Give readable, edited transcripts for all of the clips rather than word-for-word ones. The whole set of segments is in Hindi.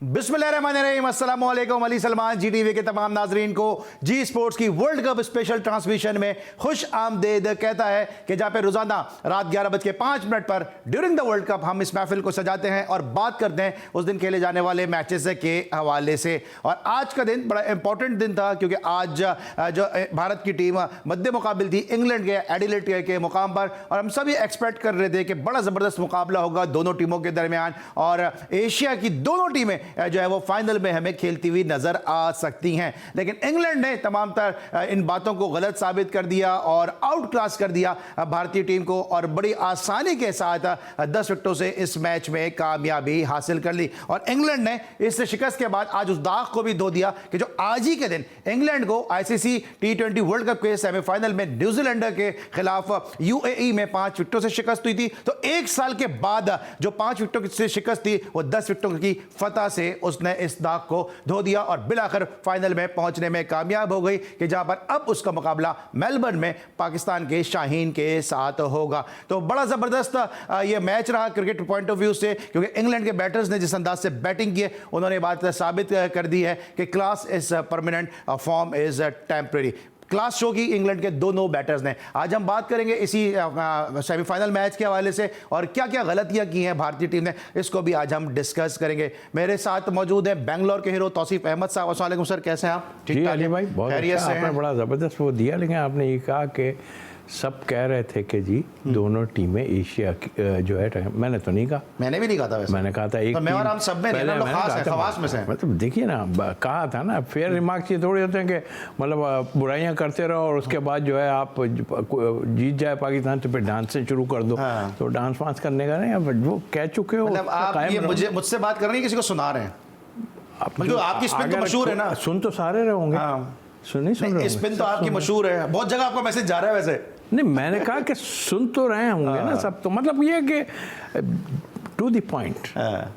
बिस्मिल्लाहिर्रहमानिर्रहीम, अस्सलाम वालेकुम। अली सलमान जी टीवी के तमाम नाजरीन को जी स्पोर्ट्स की वर्ल्ड कप स्पेशल ट्रांसमिशन में खुश आमदेद कहता है कि जहाँ पे रोजाना रात 11:05 पर ड्यूरिंग द वर्ल्ड कप हम इस महफिल को सजाते हैं और बात करते हैं उस दिन खेले जाने वाले मैचेस के हवाले से। और आज का दिन बड़ा इंपॉर्टेंट दिन था क्योंकि आज जो भारत की टीम मद्दे मुकाबिल थी इंग्लैंड के एडिलेड के मुकाम पर, और हम सभी एक्सपेक्ट कर रहे थे कि बड़ा ज़बरदस्त मुकाबला होगा दोनों टीमों के दरमियान और एशिया की दोनों टीमें जो है वो फाइनल में हमें खेलती हुई नजर आ सकती हैं। लेकिन इंग्लैंड ने तमाम तर इन बातों को गलत साबित कर दिया और आउट क्लास कर दिया भारतीय टीम को और बड़ी आसानी के साथ 10 विकेटों से इस मैच में कामयाबी हासिल कर ली। और इंग्लैंड ने इस शिकस्त के बाद आज उस दाग को भी धो दिया कि जो आज ही के दिन इंग्लैंड को आईसीसी T20 वर्ल्ड कप के सेमीफाइनल में न्यूजीलैंड के खिलाफ यूएई में 5 विकेटों से शिकस्त हुई थी, तो एक साल के बाद जो 5 विकेटों से शिकस्त थी वो 10 विकेटों की फतह से उसने इस दाग को धो दिया और बिलाखिर फाइनल में पहुंचने में कामयाब हो गई कि जहां पर अब उसका मुकाबला मेलबर्न में पाकिस्तान के शाहीन के साथ होगा। तो बड़ा जबरदस्त यह मैच रहा क्रिकेट पॉइंट ऑफ व्यू से, क्योंकि इंग्लैंड के बैटर्स ने जिस अंदाज से बैटिंग की उन्होंने बात साबित कर दी है कि class is permanent, form is temporary. Class show की इंग्लैंड के दोनों बैटर्स ने। आज हम बात करेंगे इसी सेमीफाइनल मैच के हवाले से और क्या क्या गलतियां की हैं भारतीय टीम ने, इसको भी आज हम डिस्कस करेंगे। मेरे साथ मौजूद हैं बेंगलोर के हीरो तौसीफ अहमद साहब। अस्सलाम वालेकुम सर, कैसे हैं आप? ठीक अली भाई, बहुत अच्छा, आपने बड़ा ज़बरदस्त वो दिया। लेकिन आपने ये कहा कि सब कह रहे थे कि जी दोनों टीमें एशिया जो है, मैंने तो नहीं कहा। मैंने भी नहीं कहा था वैसे। मैंने कहा था एक मैं और हम सब में नहीं, हम खास है, खवास में से हैं। मतलब देखिए ना, कहा था ना, फेयर रिमार्क्स ये थोड़े होते हैं कि मतलब बुराइयां करते रहो और उसके बाद जो है आप जीत जाए पाकिस्तान तो फिर डांस से शुरू कर दो। तो डांस वांस करने का नहीं, वो कह चुके हो। मतलब आप ये मुझसे बात कर रहे हैं, किसी को सुना रहे हैं? मतलब आपकी स्पिन तो मशहूर है ना। सुन तो सारे रहे होंगे। सुन स्पिन तो आपकी मशहूर है, बहुत जगह आपका मैसेज जा रहा है वैसे। नहीं, मैंने कहा कि सुन तो रहे होंगे ना सब। तो मतलब ये कि टू द पॉइंट,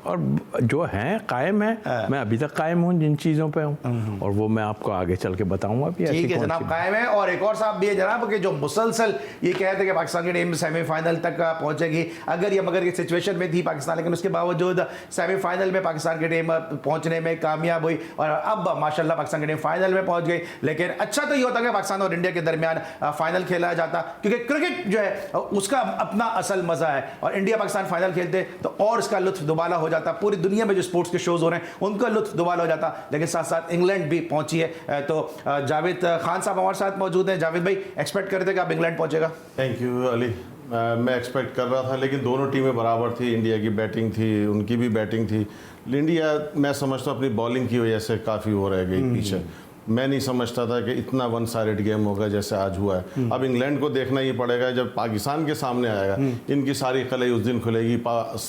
और जो है कायम है। मैं अभी तक कायम हूँ जिन चीज़ों पे हूँ, और वो मैं आपको आगे चल के बताऊंगा भी। ठीक है जनाब, कायम है। और एक और साहब भी है जनाब कि जो मुसलसल ये कहते हैं कि पाकिस्तान की टीम सेमीफाइनल तक पहुंचेगी अगर ये मगर ये सिचुएशन में थी पाकिस्तान, लेकिन उसके बावजूद सेमीफाइनल में पाकिस्तान की टीम पहुंचने में कामयाब हुई और अब माशाल्लाह पाकिस्तान की टीम फाइनल में पहुंच गई। लेकिन अच्छा तो ये होता कि पाकिस्तान और इंडिया के दरमियान फाइनल खेला जाता, क्योंकि क्रिकेट जो है उसका अपना असल मजा है और इंडिया पाकिस्तान फाइनल खेलते तो और इसका लुत्फ दुबाला हो जाता। पूरी दुनिया में जो स्पोर्ट्स के शोज हो रहे हैं उनका लुत्फ दुबाला हो जाता। लेकिन साथ साथ इंग्लैंड भी पहुंची है। तो जावेद खान साहब हमारे साथ मौजूद हैं। जावेद भाई, एक्सपेक्ट करते कि आप इंग्लैंड पहुंचेगा? Thank you Ali. मैं एक्सपेक्ट कर रहा था, लेकिन दोनों टीमें बराबर थी। इंडिया की बैटिंग थी, उनकी भी बैटिंग थी। इंडिया मैं समझता हूँ अपनी बॉलिंग की वजह से काफ़ी वो रह गई पीछे। मैं नहीं समझता था कि इतना वन साइडेड गेम होगा जैसे आज हुआ है। अब इंग्लैंड को देखना ही पड़ेगा, जब पाकिस्तान के सामने आएगा इनकी सारी कलई उस दिन खुलेगी।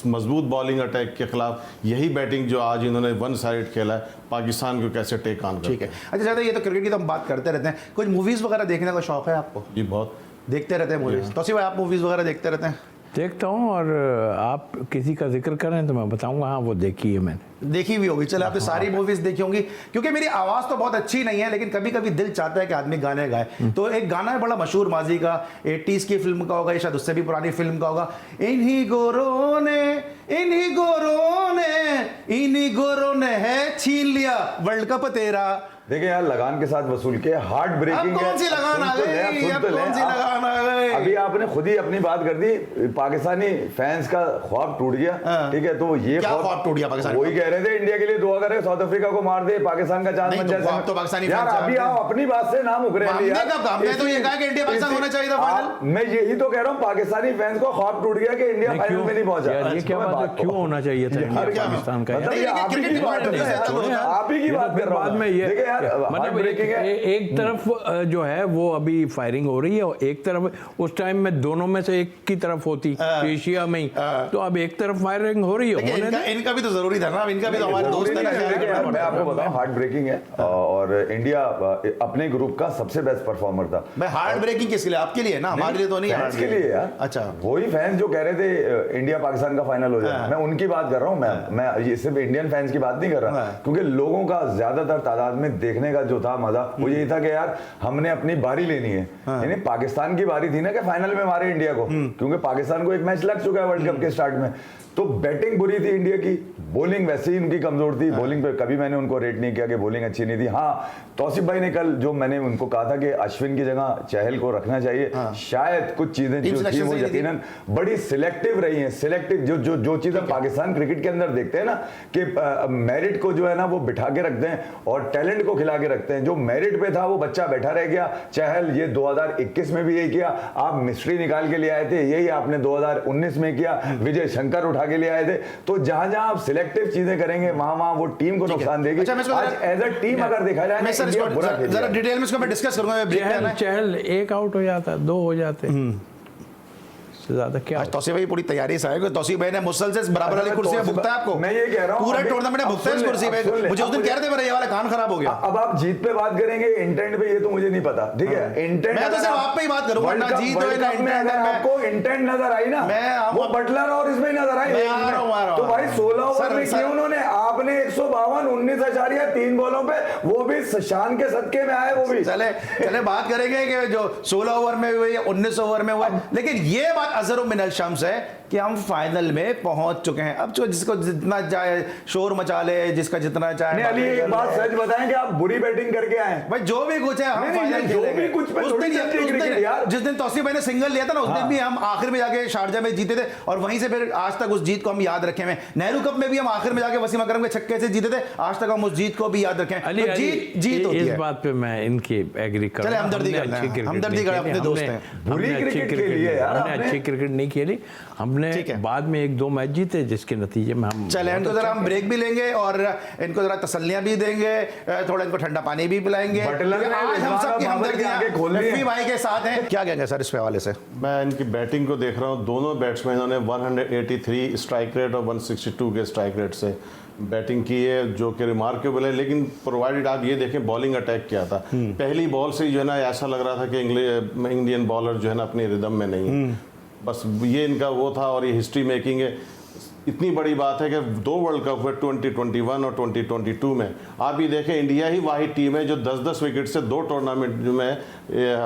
मजबूत बॉलिंग अटैक के खिलाफ यही बैटिंग जो आज इन्होंने वन साइडेड खेला है, पाकिस्तान को कैसे टेक ऑन कर। ठीक है, अच्छा ज़्यादा ये तो क्रिकेट की तो हम बात करते रहते हैं। कुछ मूवीज़ वगैरह देखने का शौक है आपको? जी बहुत देखते रहते हैं मूवीज़। तो भाई आप मूवीज़ वगैरह देखते रहते हैं? देखता हूँ, और आप किसी का जिक्र करें तो मैं बताऊंगा। हाँ, वो देखी है मैंने। देखी भी होगी। चलो, आपने सारी मूवीज देखी होंगी। क्योंकि मेरी आवाज़ तो बहुत अच्छी नहीं है, लेकिन कभी कभी दिल चाहता है कि आदमी गाने गाए। तो एक गाना है बड़ा मशहूर माजी का, 80s की फिल्म का होगा या शायद उससे भी पुरानी फिल्म का होगा। इन्हीं गोरों ने है छीन लिया वर्ल्ड कप तेरा। देखिए यार, लगान के साथ वसूल के हार्ट ब्रेकिंग है। कौन सी लगान आ गई? अभी आपने खुद ही अपनी बात कर दी। पाकिस्तानी फैंस का ख्वाब टूट गया। ठीक है, तो ये ख्वाब टूट गया पाकिस्तान। वही कह रहे थे इंडिया के लिए दुआ करें, साउथ अफ्रीका को मार दे, पाकिस्तान का चांस बन जाए। तो पाकिस्तानी यार अभी आओ, अपनी बात से नाम उकरे। हमने तो ये कहा कि इंडिया पाकिस्तान होना चाहिए था फाइनल। मैं यही तो कह रहा हूँ, पाकिस्तानी फैंस को ख्वाब टूट गया कि इंडिया फाइनल में नहीं पहुंचा। ये क्या बात है? क्यों होना चाहिए था इंडिया पाकिस्तान का? आप ही की बात कर रहा हूँ। देखिए यार, एक तरफ जो है वो अभी फायरिंग हो रही है और एक तरफ उस टाइम में दोनों में से एक की तरफ होती एशिया में ही। तो अब एक तरफ फायरिंग हो रही है। इनका भी तो जरूरी था ना, इनका भी तो हमारे दोस्त है। मैं आपको बताऊं, हार्ट ब्रेकिंग है और इंडिया अपने ग्रुप का सबसे बेस्ट परफॉर्मर था। मैं हार्ट ब्रेकिंग किसके लिए? आपके लिए ना, हमारे लिए तो नहीं। फैंस के लिए यार। अच्छा, वही फैंस जो कह रहे थे इंडिया पाकिस्तान का फाइनल हो जाए, मैं उनकी बात कर रहा हूँ। मैं ये सिर्फ इंडियन फैंस की बात नहीं कर रहा, क्योंकि लोगों का ज्यादातर तादाद में देखने का जो था मजा वो यही था कि यार हमने अपनी बारी लेनी है। यानी पाकिस्तान की बारी थी ना कि फाइनल में मारे इंडिया को, क्योंकि पाकिस्तान को एक मैच लग चुका है वर्ल्ड कप के स्टार्ट में। तो बैटिंग बुरी थी इंडिया की, बॉलिंग वैसे ही उनकी कमजोर थी। बॉलिंग पे कभी मैंने उनको रेट नहीं किया कि बॉलिंग अच्छी नहीं थी। हाँ, तौसीफ भाई ने कल जो मैंने उनको कहा था कि अश्विन की जगह चहल को रखना चाहिए, शायद कुछ चीजें जो थी वो यकीनन बड़ी सिलेक्टिव रही हैं। सिलेक्टिव जो चीजें पाकिस्तान क्रिकेट के अंदर देखते हैं ना कि मेरिट को जो है ना वो बिठा के रखते हैं और टैलेंट को खिला के रखते हैं। जो मेरिट पे था वो बच्चा बैठा रह गया। चहल ये 2021 में भी यही किया, आप मिस्ट्री निकाल के ले आए थे, यही आपने 2019 में किया, विजय शंकर उठा के ले आए थे। तो जहां जहां आप सिलेक्टिव चीजें करेंगे वहां वो टीम को नुकसान देगी। आज एज अ टीम अगर देखा जाए ना, जरा डिटेल में इसको मैं डिस्कस करूंगा। चहल एक आउट हो जाता, 2 हो जाते, ज्यादा क्या। आज तौसीफ भाई पूरी तैयारी से आए। तौसीफ भाई ने मुसलसल बराबर वाली कुर्सी में भुगता है आपको। मैं ये कह रहा हूं पूरा टूर्नामेंट में भुगता है इस कुर्सी पे। मुझे उस दिन कह रहे थे मेरा ये वाला कान खराब हो गया। अब आप जीत पे बात करेंगे, इंटेंट पे ये तो मुझे नहीं पता, ठीक है। इंटेंट मैं तो सिर्फ आप पे ही बात करूंगा, ना जीत हो ना इंटेंट। अगर आपको इंटेंट नजर आई ना, वो बटलर और इसमें नजर आई। तो भाई 16 ओवर में किया उन्होंने, आपने 152 19.3 बॉलों पे, वो भी शान के सदके में आए। वो भी चले बात करेंगे कि जो 16 ओवर में हुए या 19 ओवर में हुआ, लेकिन ये बात अजर मिनल शम्स है कि हम फाइनल में पहुंच चुके हैं। अब जिसको जितना चाहे शोर मचा ले, जिसका जितना चाहे। अली एक बात सच बताएं कि आप बुरी बैटिंग करके आए भाई, जो भी कुछ है हम फाइनल खेलेंगे। जिस दिन तौसीफ भाई ने सिंगल लिया था ना, उस दिन भी हम आखिर में जाके शारजा में जीते थे और वहीं से फिर आज तक उस जीत को हम याद रखे हैं। नेहरू कप में भी हम आखिर में जाके वसीम अकरम के छक्के से जीते थे, आज तक हम उस जीत को भी याद रखें। जीत होती है। इस बात पे मैं इनकी एग्री करता हूं। हमदर्दी कर अपने दोस्त हैं। हमने अच्छी क्रिकेट नहीं खेली, हमने बाद में 1-2 मैच जीते जिसके नतीजे में हम चले। इनको जरा हम ब्रेक भी लेंगे और इनको जरा तसल्लियां भी देंगे, थोड़ा इनको ठंडा पानी भी पिलाएंगे। आज हम सबकी हमदर्दी भाई के साथ हैं। क्या कहेंगे सर इस हवाले से? मैं इनकी बैटिंग को देख रहा हूँ, दोनों बैट्समैनों ने 183 स्ट्राइक रेट और 162 के स्ट्राइक रेट से बैटिंग की है, जो कि रिमार्केबल है। लेकिन प्रोवाइडेड आप ये देखें बॉलिंग अटैक क्या था, पहली बॉल से जो है ना ऐसा लग रहा था कि इंडियन बॉलर जो है ना अपनी रिदम में नहीं। बस ये इनका वो था और ये हिस्ट्री मेकिंग है। इतनी बड़ी बात है कि 2 वर्ल्ड कप हुए 2021 और 2022 में। आप ये देखें इंडिया ही वाहिद टीम है जो 10-10 विकेट से 2 टूर्नामेंट में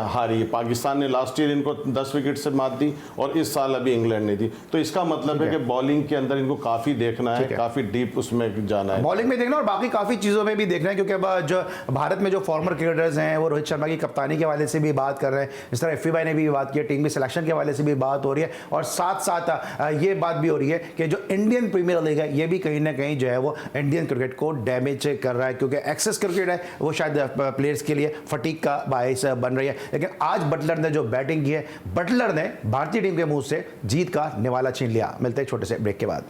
हारी है। पाकिस्तान ने लास्ट ईयर इनको 10 विकेट से मात दी और इस साल अभी इंग्लैंड ने दी। तो इसका मतलब है कि बॉलिंग के अंदर इनको काफ़ी देखना है, काफ़ी डीप उसमें जाना है, बॉलिंग में देखना और बाकी काफ़ी चीज़ों में भी देखना है। क्योंकि अब जो भारत में जो फॉर्मर क्रिकेटर्स हैं वो रोहित शर्मा की कप्तानी के हवाले से भी बात कर रहे हैं, इस तरह एफी भाई ने भी बात की, टीम की सिलेक्शन के हवाले से भी बात हो रही है और साथ साथ ये बात भी हो रही है कि जो इंडियन प्रीमियर लीग है ये भी कहीं ना कहीं जो है वो इंडियन क्रिकेट को डैमेज कर रहा है। क्योंकि एक्सेस क्रिकेट है वो शायद प्लेयर्स के लिए फटीग का बायस बन रही है। लेकिन आज बटलर ने जो बैटिंग की है, बटलर ने भारतीय टीम के मुंह से जीत का निवाला छीन लिया। मिलते हैं छोटे से ब्रेक के बाद।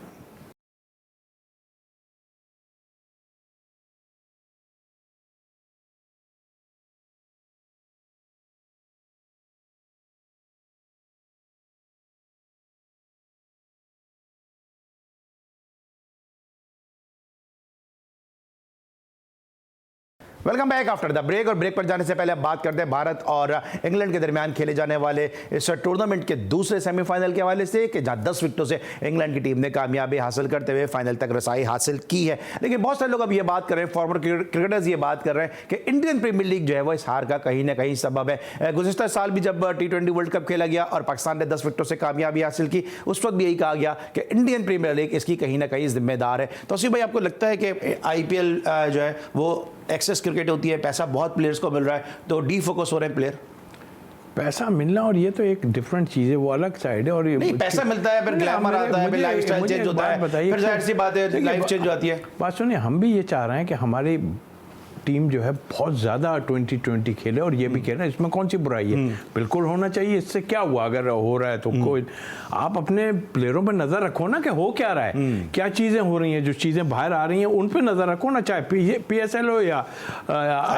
Welcome back after the break. और ब्रेक पर जाने से पहले अब बात करते हैं भारत और इंग्लैंड के दरमियान खेले जाने वाले इस टूर्नामेंट के दूसरे सेमीफाइनल के हवाले से कि जहां 10 विकेटों से इंग्लैंड की टीम ने कामयाबी हासिल करते हुए फाइनल तक रसाई हासिल की है। लेकिन बहुत सारे लोग अब ये बात कर रहे हैं, फॉर्मर क्रिकेटर्स ये बात कर रहे हैं कि इंडियन प्रीमियर लीग जो है वो इस हार का कहीं ना कहीं सबब है। गुज़िश्ता साल भी जब T20 वर्ल्ड कप खेला गया और पाकिस्तान ने 10 विकेटों से कामयाबी हासिल की, उस वक्त भी यही कहा गया कि इंडियन प्रीमियर लीग इसकी कहीं ना कहीं जिम्मेदार है। तो भाई आपको लगता है कि IPL जो है वो एक्सेस क्रिकेट होती है, पैसा बहुत प्लेयर्स को मिल रहा है तो डी फोकस हो रहे हैं प्लेयर? पैसा मिलना और ये तो एक डिफरेंट चीज है, वो अलग साइड है। और ये नहीं, पैसा मिलता है फिर ग्लैमर आता है, फिर लाइफस्टाइल चेंज होता है, फिर जाहिर सी बात है लाइफ चेंज होती है। बात सुनिए, हम भी ये चाह रहे हैं कि हमारी टीम जो है बहुत ज़्यादा 2020 खेले और ये भी कह रहे हैं इसमें कौन सी बुराई है, बिल्कुल होना चाहिए। इससे क्या हुआ अगर हो रहा है तो कोई, आप अपने प्लेयरों पर नज़र रखो ना कि हो क्या रहा है, क्या चीज़ें हो रही हैं, जो चीज़ें बाहर आ रही हैं उन पर नज़र रखो ना, चाहे PSL हो या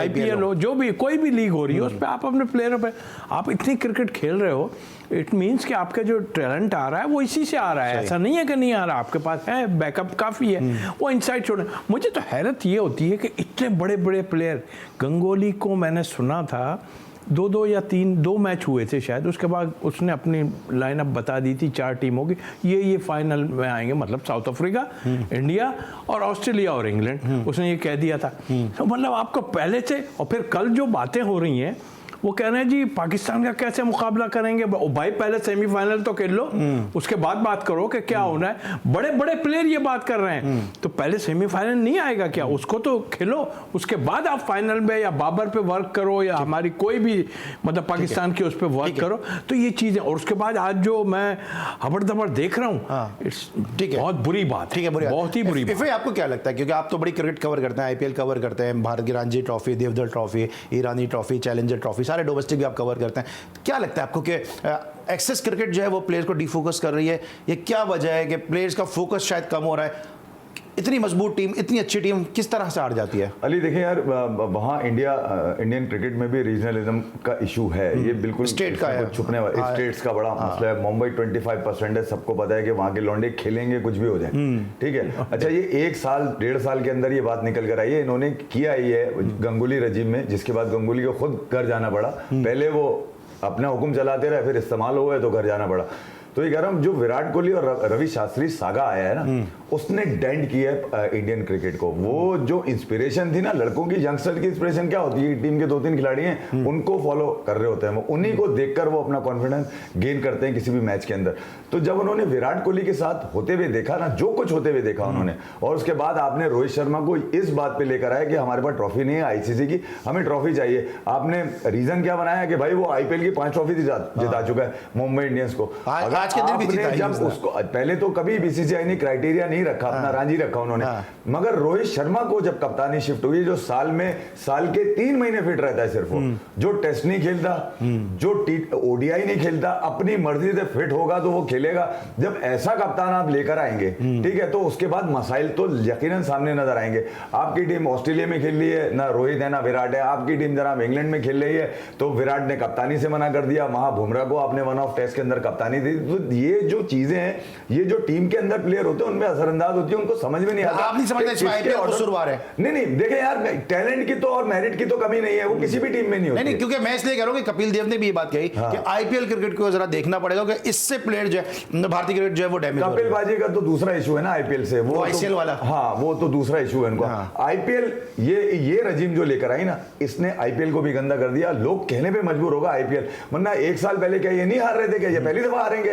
IPL हो, जो भी कोई भी लीग हो रही है उस पर आप अपने प्लेयरों पर, आप इतनी क्रिकेट खेल रहे हो, इट मीन्स कि आपका जो टैलेंट आ रहा है वो इसी से आ रहा है। ऐसा नहीं है कि नहीं आ रहा, आपके पास है, बैकअप काफ़ी है। वो इनसाइड छोड़े। मुझे तो हैरत ये होती है कि इतने बड़े बड़े प्लेयर, गंगोली को मैंने सुना था 2 या 2 मैच हुए थे शायद, उसके बाद उसने अपनी लाइनअप बता दी थी 4 टीमों की, ये फाइनल में आएंगे, मतलब साउथ अफ्रीका, इंडिया और ऑस्ट्रेलिया और इंग्लैंड, उसने ये कह दिया था। तो मतलब आपको पहले से, और फिर कल जो बातें हो रही हैं वो कह रहे हैं जी पाकिस्तान का कैसे मुकाबला करेंगे। भाई पहले सेमीफाइनल तो खेल लो, उसके बाद बात करो कि क्या होना है। बड़े बड़े प्लेयर ये बात कर रहे हैं, तो पहले सेमीफाइनल नहीं आएगा क्या, उसको तो खेलो, उसके बाद आप फाइनल में या बाबर पे वर्क करो या हमारी कोई भी मतलब पाकिस्तान की उस पर वर्क करो। तो ये चीजें, और उसके बाद आज जो मैं हबड़ देख रहा हूँ, ठीक है, बहुत बुरी बात, ठीक है, बुरी बहुत ही बुरी बात। आपको क्या लगता है, क्योंकि आप तो बड़ी क्रिकेट कवर करते हैं, आईपीएल कवर करते हैं, भारत की रणजी ट्रॉफी, देवधर ट्रॉफी, ईरानी ट्रॉफी, चैलेंजर ट्रॉफी, सारे डोमेस्टिक भी आप कवर करते हैं, क्या लगता है आपको कि एक्सेस क्रिकेट जो है वो प्लेयर्स को डिफोकस कर रही है? ये क्या वजह है कि प्लेयर्स का फोकस शायद कम हो रहा है? इतनी मजबूत टीम, इतनी अच्छी टीम किस तरह से हार जाती है? अली देखिए यार, वहाँ इंडियन क्रिकेट में भी रीजनलिज्म का इशू है, ये बिल्कुल स्टेट का है, छुपने वाला स्टेट्स का बड़ा मसला है। मुंबई 25% है, सबको पता है कि वहाँ के लौंडे खेलेंगे कुछ भी हो जाए, ठीक है। अच्छा, ये 1 साल 1.5 साल के अंदर ये बात निकल कर आई है, इन्होंने किया ही है गंगुली रजीम में, जिसके बाद गंगुली को खुद घर जाना पड़ा। पहले वो अपना हुक्म चलाते रहे, फिर इस्तेमाल हुए तो घर जाना पड़ा। तो ये कह रहा हूँ, जो विराट कोहली और रवि शास्त्री सागा आया है ना, उसने डेंट किया है इंडियन क्रिकेट को। वो जो इंस्पिरेशन थी ना, लड़कों की, यंगस्टर की इंस्पिरेशन क्या होती है, टीम के 2-3 खिलाड़ी हैं, उनको फॉलो कर रहे होते हैं, वो उन्हीं को देखकर वो अपना कॉन्फिडेंस गेन करते हैं किसी भी मैच के अंदर। तो जब उन्होंने विराट कोहली के साथ होते हुए देखा ना, जो कुछ होते हुए देखा उन्होंने, और उसके बाद आपने रोहित शर्मा को इस बात पे लेकर आया कि हमारे पास ट्रॉफी नहीं है आईसीसी की, हमें ट्रॉफी चाहिए। आपने रीजन क्या बनाया कि भाई वो आईपीएल की 5 ट्रॉफी जिता चुका है मुंबई इंडियंस को। आज के दिन भी जीता है, जब उसको पहले तो कभी बीसीसीआई ने क्राइटेरिया नहीं रखा, अपना रांझी रखा उन्होंने, मगर रोहित शर्मा को जब कप्तानी शिफ्ट हुई, जो साल के 3 महीने फिट रहता है सिर्फ वो, जो टेस्ट नहीं खेलता, जो ओडीआई नहीं खेलता, अपनी मर्जी से फिट होगा तो वो खेलेगा। जब ऐसा कप्तान आप लेकर आएंगे, ठीक है, तो उसके बाद मसाइल तो यकीनन सामने नजर आएंगे। आपकी टीम ऑस्ट्रेलिया में खेल रही है, ना रोहित है ना विराट है। आपकी टीम जनाब इंग्लैंड में खेल रही है, तो विराट ने कप्तानी से मना कर दिया, वहां बुमराह को आपने 1 ऑफ टेस्ट के अंदर कप्तानी दी। तो ये जो चीजें हैं, ये जो टीम के अंदर प्लेयर होते हैं उनमें असरअंदाज होती है, उनको समझ में नहीं आता। आप नहीं समझते इसमें आईपीएल कसूरवार है? नहीं, देखें यार, टैलेंट की तो और मेरिट की तो कमी नहीं है, वो किसी भी टीम में नहीं होती। नहीं, क्योंकि मैं इसलिए कह रहा हूं कि कपिल देव ने भी ये बात कही कि आईपीएल क्रिकेट को जरा देखना पड़ेगा कि इससे प्लेयर जो है, भारतीय क्रिकेट जो है वो डैमेज हो रहा है। कपिल बाजी का तो दूसरा इशू है ना आईपीएल से, वो आईसीएल वाला, हाँ, वो तो दूसरा इशू है इनको। आईपीएल ये रजीम जो लेकर आई ना, इसने आईपीएल को भी गंदा कर दिया। लोग कहने पे मजबूर होगा आईपीएल, वरना 1 साल पहले क्या ये नहीं हार रहे थे क्या? ये पहली दफा हारेंगे?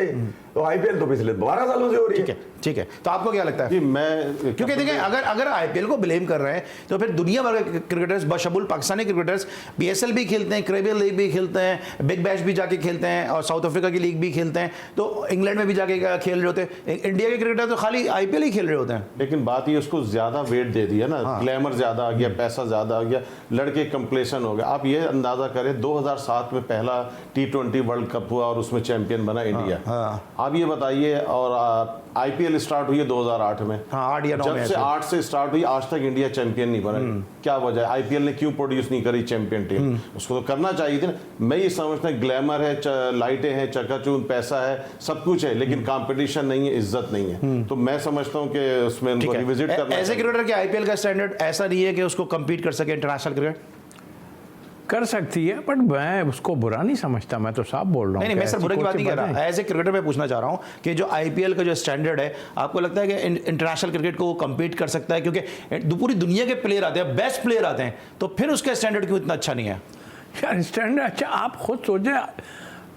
तो आईपीएल तो पिछले 12 सालों से हो रही है। ठीक है, तो आपको क्या लगता है? मैं, क्योंकि देखिए, अगर आईपीएल को ब्लेम कर रहे हैं तो फिर दुनिया भर के क्रिकेटर्स, बशमूल पाकिस्तानी क्रिकेटर्स, बीएसएल भी खेलते हैं, कैरिबियन लीग भी खेलते हैं, बिग बैश भी जाके खेलते हैं, और साउथ अफ्रीका की लीग भी खेलते हैं, तो इंग्लैंड में भी जाके खेल रहे होते हैं। इंडिया के क्रिकेटर तो खाली आईपीएल ही खेल रहे होते हैं। लेकिन बात ये, उसको ज्यादा वेट दे दिया ना, ग्लैमर ज्यादा आ गया, पैसा ज्यादा आ गया, लड़के कंप्लेसन हो गए। आप ये अंदाजा करें, 2007 में पहला T20 वर्ल्ड कप हुआ और उसमें चैंपियन बना इंडिया। आप ये बताइए, और आईपीएल स्टार्ट हुई है 2008 में, 8 या 9 जब से 8 से स्टार्ट हुई, आज तक इंडिया चैंपियन नहीं बना। क्या वजह है? आईपीएल ने क्यों प्रोड्यूस नहीं करी चैंपियन टीम? उसको तो करना चाहिए थी ना। मैं ये समझता हूँ, ग्लैमर है, लाइटें हैं, चकाचूंद, पैसा है, सब कुछ है, लेकिन कंपटीशन नहीं है, इज्जत नहीं है। तो मैं समझता हूँ कि उसमें उनको रिविजिट करना। ऐसे क्रिकेटर के आईपीएल का स्टैंडर्ड ऐसा नहीं है कि उसको कम्पीट कर सके इंटरनेशनल क्रिकेट? कर सकती है, बट मैं उसको बुरा नहीं समझता, मैं तो साफ बोल रहा हूँ। नहीं, मैं सर बुरे की बात नहीं कर रहा। एज ए क्रिकेटर मैं पूछना चाह रहा हूँ कि जो आईपीएल का जो स्टैंडर्ड है, आपको लगता है कि इंटरनेशनल क्रिकेट को कम्पीट कर सकता है? क्योंकि पूरी दुनिया के प्लेयर आते हैं, बेस्ट प्लेयर आते हैं, तो फिर उसका स्टैंडर्ड क्यों इतना अच्छा नहीं है? यार स्टैंडर्ड अच्छा, आप खुद सोचें,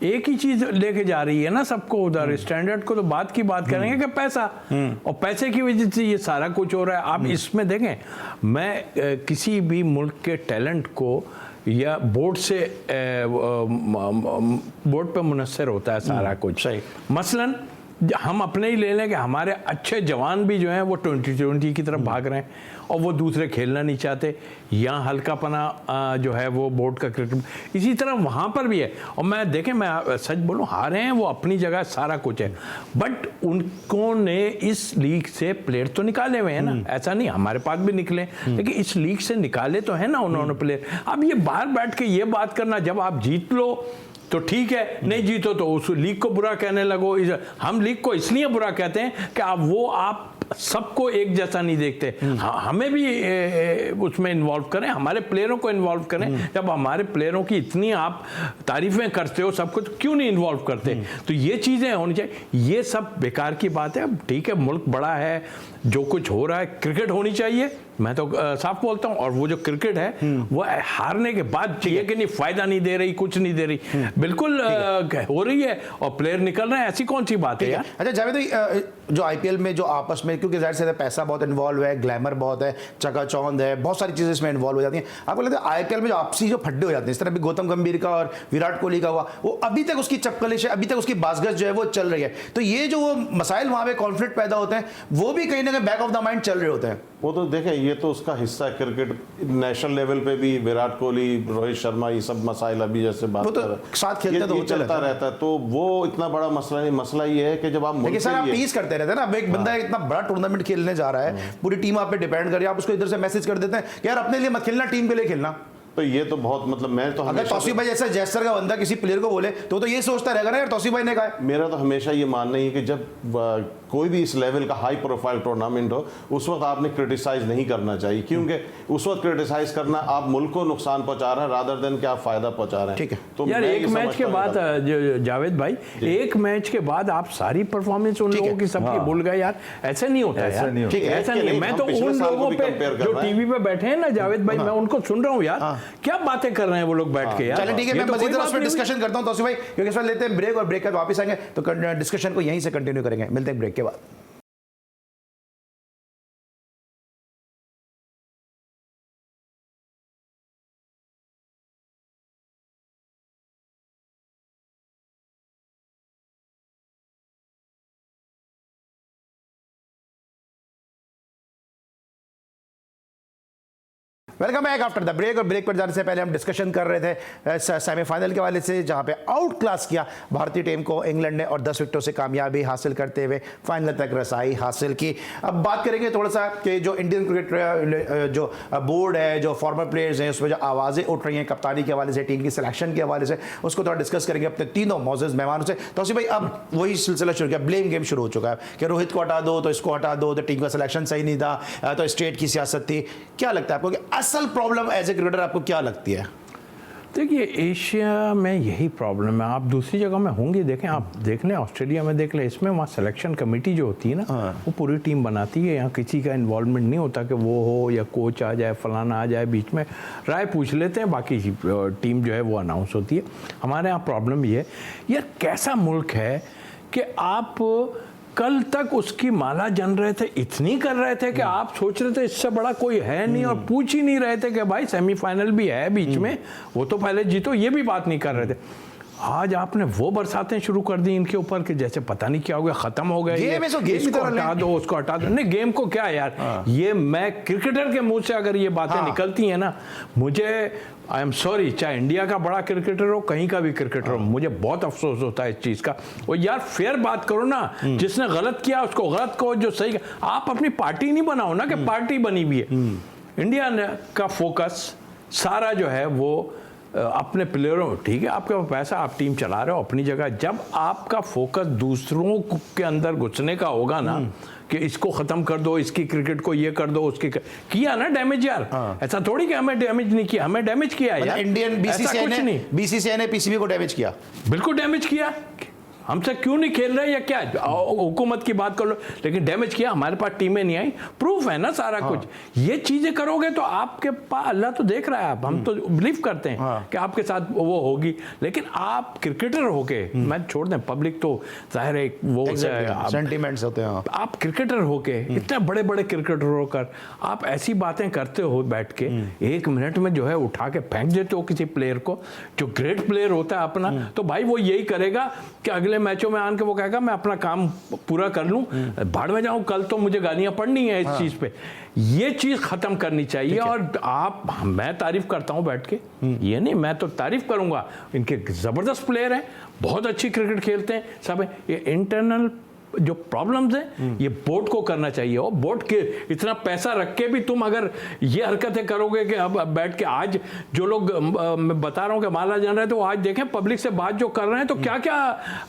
एक ही चीज लेके जा रही है ना सबको उधर। स्टैंडर्ड को तो बात की बात करेंगे कि पैसा, और पैसे की वजह से ये सारा कुछ हो रहा है। आप इसमें देखें, मैं किसी भी मुल्क के टैलेंट को या बोर्ड से बोर्ड पे मुनस्सर होता है सारा कुछ। सही। मसलन हम अपने ही ले लें कि हमारे अच्छे जवान भी जो हैं वो 2020 की तरफ भाग रहे हैं और वो दूसरे खेलना नहीं चाहते। यहाँ हल्कापना जो है वो बोर्ड का क्रिकेट इसी तरह वहाँ पर भी है। और मैं देखें, मैं सच बोलूँ, हारे हैं वो अपनी जगह, सारा कुछ है, बट उनको ने इस लीग से प्लेयर तो निकाले हुए हैं ना। ऐसा नहीं हमारे पास भी निकले, लेकिन इस लीग से निकाले तो है ना उन्होंने प्लेयर। अब ये बाहर बैठ के ये बात करना, जब आप जीत लो तो ठीक है, नहीं जीतो तो उस लीग को बुरा कहने लगो। हम लीग को इसलिए बुरा कहते हैं कि आप सबको एक जैसा नहीं देखते। हमें भी उसमें इन्वॉल्व करें, हमारे प्लेयरों को इन्वॉल्व करें। जब हमारे प्लेयरों की इतनी आप तारीफें करते हो सब कुछ, क्यों नहीं इन्वॉल्व करते? तो ये चीज़ें होनी चाहिए। ये सब बेकार की बात है। ठीक है, मुल्क बड़ा है, जो कुछ हो रहा है क्रिकेट होनी चाहिए, मैं तो साफ बोलता हूँ। और वो जो क्रिकेट है वो हारने के बाद चाहिए कि नहीं, फायदा नहीं दे रही, कुछ नहीं दे रही, बिल्कुल हो रही है और प्लेयर निकल रहे हैं, ऐसी कौन सी बात है यार। अच्छा जावेद भाई, जो आईपीएल में जो आपस में, क्योंकि जाहिर से पैसा बहुत इन्वॉल्व है, ग्लैमर बहुत है, चकाचौंध है, बहुत सारी चीजें इसमें इन्वॉल्व हो जाती हैं, आपको लगता है आईपीएल में जो आपसी जो फड्डे हो जाते हैं, इस तरह भी गौतम गंभीर का और विराट कोहली का हुआ, वो अभी तक उसकी चपकलिश है, अभी तक उसकी बासगश जो है वो चल रही है, तो ये जो वो मसाइल वहां पे कॉन्फ्लिक्ट पैदा होते हैं वो भी कहीं ना कहीं बैक ऑफ द माइंड चल रहे होते हैं। वो तो देखें, ये तो उसका हिस्सा है। क्रिकेट नेशनल लेवल पे भी विराट कोहली, रोहित शर्मा, ये सब मसाइल अभी जैसे बात वो तो कर रहे हैं, साथ खेलते तो ये चलता रहता है, तो वो इतना बड़ा मसला नहीं। मसला ये है कि जब आप लेकिन सर आप टीज करते रहते हैं ना, अब एक बंदा इतना बड़ा टूर्नामेंट खेलने जा रहा है, पूरी टीम आप पे डिपेंड कर रही है, आप उसको इधर से मैसेज कर देते हैं कि यार अपने लिए मत खेलना, टीम के लिए खेलना। तो ये तो बहुत मतलब, मैं तो अगर तौसीफ भाई जैसा जेस्टर का बंदा किसी प्लेयर को बोले तो ये सोचता रहेगा ना यार तौसीफ भाई ने कहा। मेरा तो हमेशा ये मानना ही है कि जब कोई भी इस लेवल का हाई प्रोफाइल टूर्नामेंट हो, उस वक्त आपने क्रिटिसाइज नहीं करना चाहिए, क्योंकि उस वक्त क्रिटिसाइज करना आप मुल्क को नुकसान पहुंचा रहे हैं रादर देन कि आप फायदा पहुंचा रहे हैं। ठीक है। तो यार एक मैच के बाद जावेद भाई, एक मैच के बाद आप सारी परफॉर्मेंस उन लोगों की सबकी भूल गए यार, ऐसा नहीं होता ऐसा यार, नहीं होता। ऐसा नहीं है। मैं तो उन लोगों पे जो टीवी पे बैठे हैं ना जावेद भाई, मैं उनको सुन रहा हूँ यार, क्या बातें कर रहे हैं वो लोग बैठ के यार। चलिए ठीक है, मैं मजीद उस पर डिस्कशन करता हूं तौसीफ भाई, क्योंकि इस बार लेते हैं ब्रेक और ब्रेक के बाद वापस आएंगे तो डिस्कशन को यहीं से कंटिन्यू करेंगे। मिलते हैं ब्रेक के बाद। Welcome back after the break. और ब्रेक पर जाने से पहले हम डिस्कशन कर रहे थे सेमीफाइनल के वाले से, जहां पे आउट क्लास किया भारतीय टीम को इंग्लैंड ने और 10 विकेटों से कामयाबी हासिल करते हुए फाइनल तक रसाई हासिल की। अब बात करेंगे थोड़ा सा कि जो इंडियन क्रिकेट जो बोर्ड है, जो फॉर्मर प्लेयर्स हैं, उसमें जो आवाज़ें उठ रही हैं कप्तानी के हवाले से, टीम की सिलेक्शन के हवाले से, उसको थोड़ा डिस्कस करेंगे अपने तीनों मौजूद मेहमानों से। तौसीफ भाई, अब वही सिलसिला शुरू किया, ब्लेम गेम शुरू हो चुका है कि रोहित को हटा दो तो इसको हटा दो, तो टीम का सिलेक्शन सही नहीं था, तो स्टेट की सियासत थी। क्या लगता है आपको कि असल प्रॉब्लम एज ए क्रिकेटर आपको क्या लगती है? देखिए एशिया में यही प्रॉब्लम है। आप दूसरी जगह में होंगे, देखें, आप देख लें ऑस्ट्रेलिया में देख लें, इसमें वहाँ सिलेक्शन कमेटी जो होती है ना, वो पूरी टीम बनाती है। यहाँ किसी का इन्वॉल्वमेंट नहीं होता कि वो हो या कोच आ जाए, फलाना आ जाए, बीच में राय पूछ लेते हैं, बाकी टीम जो है वो अनाउंस होती है। हमारे यहाँ प्रॉब्लम ये है, यार कैसा मुल्क है कि आप कल तक उसकी माला जन रहे थे, इतनी कर रहे थे कि आप सोच रहे थे इससे बड़ा कोई है नहीं, और पूछ ही नहीं रहे थे कि भाई सेमीफाइनल भी है बीच में, वो तो पहले जीतो, ये भी बात नहीं कर रहे थे। आज आपने वो बरसातें शुरू कर दी इनके ऊपर कि जैसे पता नहीं क्या हो गया, खत्म हो गया, इसको हटा दो, उसको हटा दो। नहीं, गेम को क्या यार, ये मैं क्रिकेटर के मुंह से अगर ये बातें निकलती हैं ना, मुझे आई एम सॉरी, चाहे इंडिया का बड़ा क्रिकेटर हो, कहीं का भी क्रिकेटर हो, मुझे बहुत अफसोस होता है इस चीज का। और यार फेयर बात करो ना, जिसने गलत किया उसको गलत कहो, जो सही आप अपनी पार्टी नहीं बनाओ ना कि पार्टी बनी हुई है। इंडिया का फोकस सारा जो है वो अपने प्लेयरों, ठीक है आपके पास पैसा, आप टीम चला रहे हो अपनी जगह, जब आपका फोकस दूसरों के अंदर घुसने का होगा ना कि इसको खत्म कर दो, इसकी क्रिकेट को ये कर दो, उसकी किया ना डैमेज यार। ऐसा थोड़ी कि हमें डैमेज नहीं किया, हमें डैमेज किया यार। इंडियन बीसीसीआई ने पीसीबी को डैमेज किया, बिल्कुल डैमेज किया। हमसे क्यों नहीं खेल रहे या क्या, हुकूमत की बात कर लो, लेकिन डैमेज किया। हमारे पास टीमें नहीं आई, प्रूफ है ना सारा कुछ। ये चीजें करोगे तो आपके पास अल्लाह तो देख रहा है, आप हम तो बिलीव करते हैं कि आपके साथ वो होगी, लेकिन आप क्रिकेटर होके, मैं छोड़ दें पब्लिक तो जाहिर है वो सेंटिमेंट्स होते हैं, आप क्रिकेटर होके, इतने बड़े बड़े क्रिकेटर होकर आप ऐसी बातें करते हो बैठ के, 1 मिनट में जो है उठा के फेंक देते हो किसी प्लेयर को जो ग्रेट प्लेयर होता है अपना, तो भाई वो यही करेगा कि अगले मैचों में आके वो कहेगा मैं अपना काम पूरा कर लूं, भाड़ में जाऊं, कल तो मुझे गालियां पड़नी है इस चीज पे। ये चीज खत्म करनी चाहिए। और मैं तारीफ करता हूं बैठ के, ये नहीं, मैं तो तारीफ करूंगा, इनके जबरदस्त प्लेयर हैं, बहुत अच्छी क्रिकेट खेलते हैं सब है। ये इंटरनल जो प्रॉब्लम्स हैं ये बोर्ड को करना चाहिए। और बोर्ड के इतना पैसा रख के भी तुम अगर ये हरकतें करोगे कि अब बैठ के, आज जो लोग मैं बता रहा हूँ कि माला जान रहे हैं, तो आज देखें पब्लिक से बात जो कर रहे हैं तो क्या क्या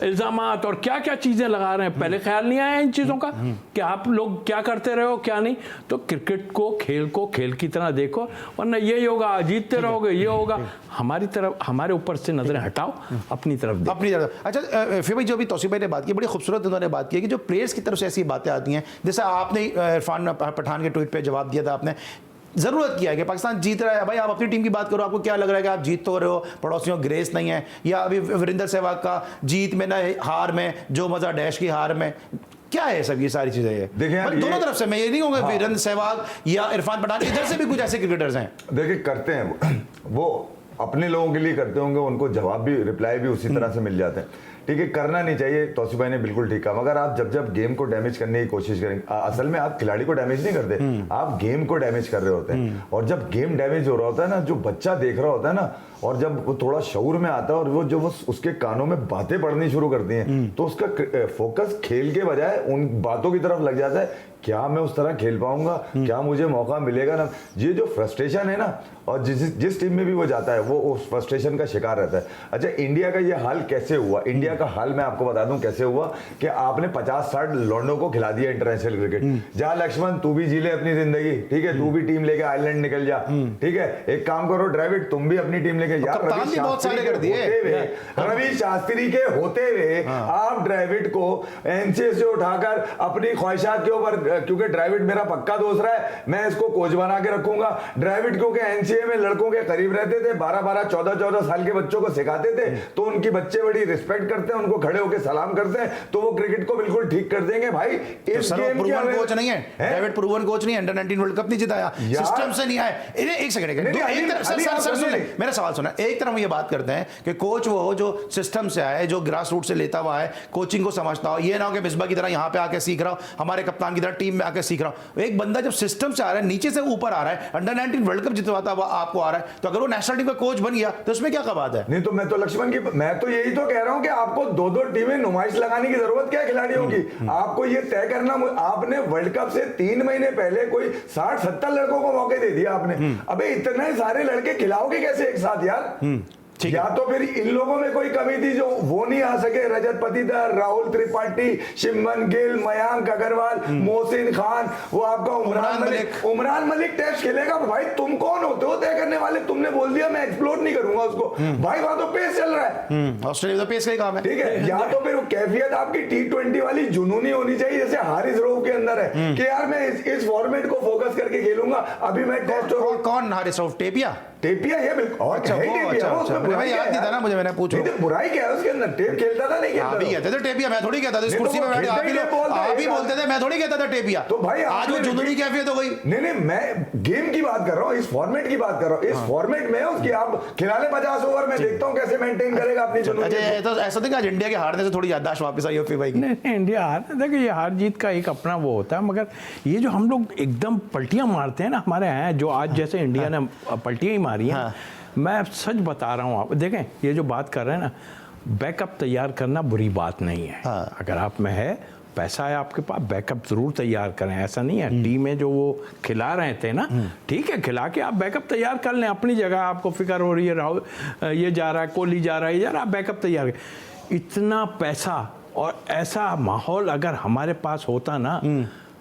इल्जामात और क्या क्या चीजें लगा रहे हैं। पहले ख्याल नहीं आया इन चीजों का कि आप लोग क्या करते रहे हो क्या नहीं। तो क्रिकेट को खेल की तरह देखो, वरना यही होगा, जीतते रहोगे, ये होगा। हमारी तरफ, हमारे ऊपर से नजरें हटाओ, अपनी तरफ। अच्छा फिर भाई, जो भी तौसीफ भाई ने बात की, बड़ी खूबसूरत उन्होंने बात की की है कि जो प्लेयर्स की तरफ से ऐसी बातें आती हैं, जैसे आपने इरफान पठान के ट्वीट पे जवाब दिया था, आपने ज़रूरत किया है कि पाकिस्तान जीत रहा है, भाई आप अपनी टीम की बात करो, आपको क्या लग रहा है कि आप जीत तो रहे हो, पड़ोसियों ग्रेस नहीं है, या अभी वीरेंद्र सहवाग का जीत में ना हार में जो मज़ा डैश की हार में, क्या है सब ये सारी चीज़ें? ये देखिए यार, दोनों तरफ से, मैं ये नहीं कहूँगा वीरेंद्र सहवाग या इरफान पठान, इधर से भी कुछ ऐसे क्रिकेटर्स हैं। देखिए करते हैं वो अपने लोगों के लिए करते होंगे, उनको जवाब भी रिप्लाई भी उसी तरह से मिल जाते हैं, ठीक है, करना नहीं चाहिए। तौसीफ भाई ने बिल्कुल ठीक कहा, मगर आप जब गेम को डैमेज करने की कोशिश करेंगे, असल में आप खिलाड़ी को डैमेज नहीं करते, आप गेम को डैमेज कर रहे होते हैं। और जब गेम डैमेज हो रहा होता है ना, जो बच्चा देख रहा होता है ना, और जब वो थोड़ा शऊर में आता है और वो उसके कानों में बातें पड़नी शुरू करती हैं, तो उसका फोकस खेल के बजाय उन बातों की तरफ लग जाता है, क्या मैं उस तरह खेल पाऊंगा, क्या मुझे मौका मिलेगा ना। ये जो फ्रस्ट्रेशन है ना, और जिस टीम में भी वो जाता है वो उस फ्रस्ट्रेशन का शिकार रहता है। अच्छा, इंडिया का ये हाल कैसे हुआ? इंडिया का हाल मैं आपको बता दूं कैसे हुआ कि आपने 50-60 लौंडों को खिला दिया इंटरनेशनल क्रिकेट। जा लक्ष्मण, तू भी जी ले अपनी जिंदगी, ठीक है, तू भी टीम लेके आयरलैंड निकल जा, ठीक है, एक काम करो ड्रेविड, तुम भी अपनी टीम लेके, यार रवि शास्त्री के होते हुए आप ड्रेविड को एनसीए से उठाकर अपनी ख्वाहिशात के ऊपर, क्योंकि ड्रेविड मेरा पक्का दोस्त रहा है, मैं इसको कोच बना के रखूंगा। ड्रेविड क्योंकि एनसीए में लड़कों के करीब रहते थे, 12-12, 14-14 साल के बच्चों को सिखाते थे, तो उनकी बच्चे बड़ी रिस्पेक्ट करते हैं, उनको खड़े होकर सलाम करते हैं, तो वो क्रिकेट को बिल्कुल ठीक कर देंगे। भाई इस गेम की कोच नहीं है ड्रेविड, प्रूवन कोच नहीं है, अंडर 19 वर्ल्ड कप नहीं जिताया, सिस्टम से नहीं आए। एक सेकंड, मेरा सवाल सुना। एक तरफ हम ये बात करते हैं कि कोच वो हो जो सिस्टम से आए, जो ग्रास रूट से लेता हुआ है, कोचिंग को समझता हो, ये ना हो कि मिसबा की तरह यहाँ पे आके सीख रहा हो, हमारे कप्तान की तरह टीम में आके सीख रहा हो। एक बंदा जब सिस्टम से आ रहा है, नीचे से ऊपर आ रहा है, अंडर 19 वर्ल्ड कप जितवाता हुआ आपको आ रहा है, तो अगर वो नेशनल टीम का कोच बन गया तो उसमें क्या बात है? नहीं तो मैं तो लक्ष्मण की, मैं तो यही तो कह रहा हूं कि आपको 2-2 टीमें नुमाइश लगाने की जरूरत क्या है खिलाड़ियों की? आपको ये तय करना, आपने वर्ल्ड कप से 3 महीने पहले कोई 60-70 लड़कों को मौके दे दिया आपने, अबे इतने सारे लड़के खिलाओगे कैसे एक साथ यार? या तो फिर इन लोगों में कोई कमी थी जो वो नहीं आ सके, रजत पटीदार, राहुल त्रिपाठी, शिमन गिल, मयांक अग्रवाल, मोहसिन खान, वो आपका उमरान मलिक टेस्ट खेलेगा। भाई तुम कौन होते हो तय करने वाले? तुमने बोल दिया मैं एक्सप्लोर नहीं करूंगा उसको। भाई वहां तो पेस चल रहा है, ऑस्ट्रेलिया तो पेस का ही काम है, ठीक है। या तो फिर कैफियत आपकी T20 वाली जुनूनी होनी चाहिए, जैसे हारिस रऊफ के अंदर है कि यार मैं इस फॉर्मेट को फोकस करके खेलूंगा। अभी मैं टेस्ट, कौन हारिस रऊफ? टेपिया है बिल्कुल। अच्छा, भाई याद नहीं था ना मुझे, मैंने पूछा बुराई क्या है उसके अंदर? टेप खेलता था, नहीं खेलता? आप ही कहते थे टेपिया, मैं थोड़ी कहता था। इस कुर्सी पे बैठे आप ही बोलते थे, मैं थोड़ी कहता था टेपिया। तो भाई आज वो जुनूनी कैफियत हो गई। नहीं, मैं गेम की बात कर रहा हूँ, इस फॉर्मेट की बात कर रहा हूँ। इस फॉर्मेट में उसकी आप खिला ले 50 ओवर, मैं देखता हूँ कैसे मेंटेन करेगा अपनी जुनूनी। तो ऐसा था कि आज इंडिया के हारने से थोड़ी याददाश्त वापस आई हो भाई? नहीं, इंडिया हार, देखिए ये हार जीत का एक अपना वो होता है, मगर ये जो हम लोग एकदम पलटियां मारते हैं ना, हमारे यहाँ जो आज जैसे इंडिया ने पलटियां ही मारी हैं, मैं सच बता रहा हूँ। आप देखें, ये जो बात कर रहे हैं ना, बैकअप तैयार करना बुरी बात नहीं है। अगर आप में है, पैसा है आपके पास, बैकअप जरूर तैयार करें, ऐसा नहीं है। टीम में जो वो खिला रहे थे ना, ठीक है, खिला के आप बैकअप तैयार कर लें अपनी जगह। आपको फिक्र हो रही है राहुल ये जा रहा है, कोहली जा रहा है, यार आप बैकअप तैयार करें। इतना पैसा और ऐसा माहौल अगर हमारे पास होता ना,